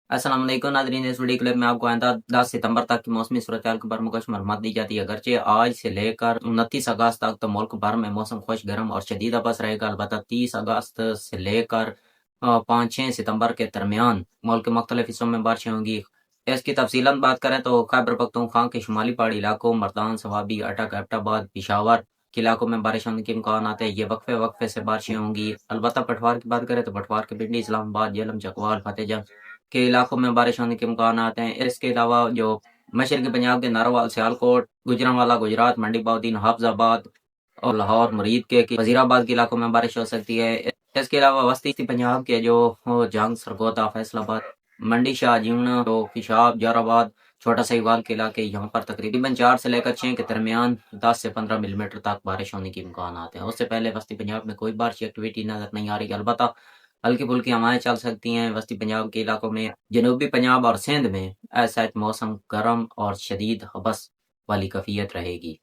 السلام علیکم ناظرین، اس ویڈیو کلپ میں آپ کو آئندہ 10 ستمبر تک کی موسمی صورتحال کے بارے میں کچھ معلومات دی جاتی ہے۔ اگرچہ آج سے لے کر 29 اگست تک تو ملک بھر میں موسم خشک، گرم اور شدید آبس رہے گا، البتہ 30 اگست سے لے کر 5-6 ستمبر کے درمیان ملک کے مختلف حصوں میں بارشیں ہوں گی۔ اس کی تفصیلاً بات کریں تو خیبر پختونخوا کے شمالی پہاڑی علاقوں، مردان، سوابی، اٹک، ایبٹ آباد، پشاور کے علاقوں میں بارش ہونے کے امکانات ہیں۔ یہ وقفے وقفے سے بارشیں ہوں گی۔ البتہ پٹوار کی بات کریں تو پٹوار کے پنڈی، اسلام آباد، جہلم، چکوال، فتح جنگ کے علاقوں میں بارش ہونے کے امکانات ہیں۔ اس کے علاوہ جو مشرقی پنجاب کے ناروال، سیالکوٹ، گجرانوالا، گجرات، منڈی بہاؤدین، حافظ آباد اور لاہور، مرید کے وزیر آباد کے علاقوں میں بارش ہو سکتی ہے۔ اس کے علاوہ وسطی پنجاب کے جو جنگ، سرگودا، فیصل آباد، منڈی شاہ جیونا، پیشاب، جار آباد، چھوٹا سہیوال کے علاقے، یہاں پر تقریباً 4 سے لے کر 6 کے درمیان 10 سے 15 ملی میٹر تک بارش ہونے کے امکانات ہیں۔ اس سے پہلے وسطی پنجاب میں کوئی بارشی ایکٹیویٹی نظر نہیں آ رہی، البتہ ہلکی پھلکی ہوائیں چل سکتی ہیں۔ وسطی پنجاب کے علاقوں میں، جنوبی پنجاب اور سندھ میں ایسا موسم گرم اور شدید حبس والی کیفیت رہے گی۔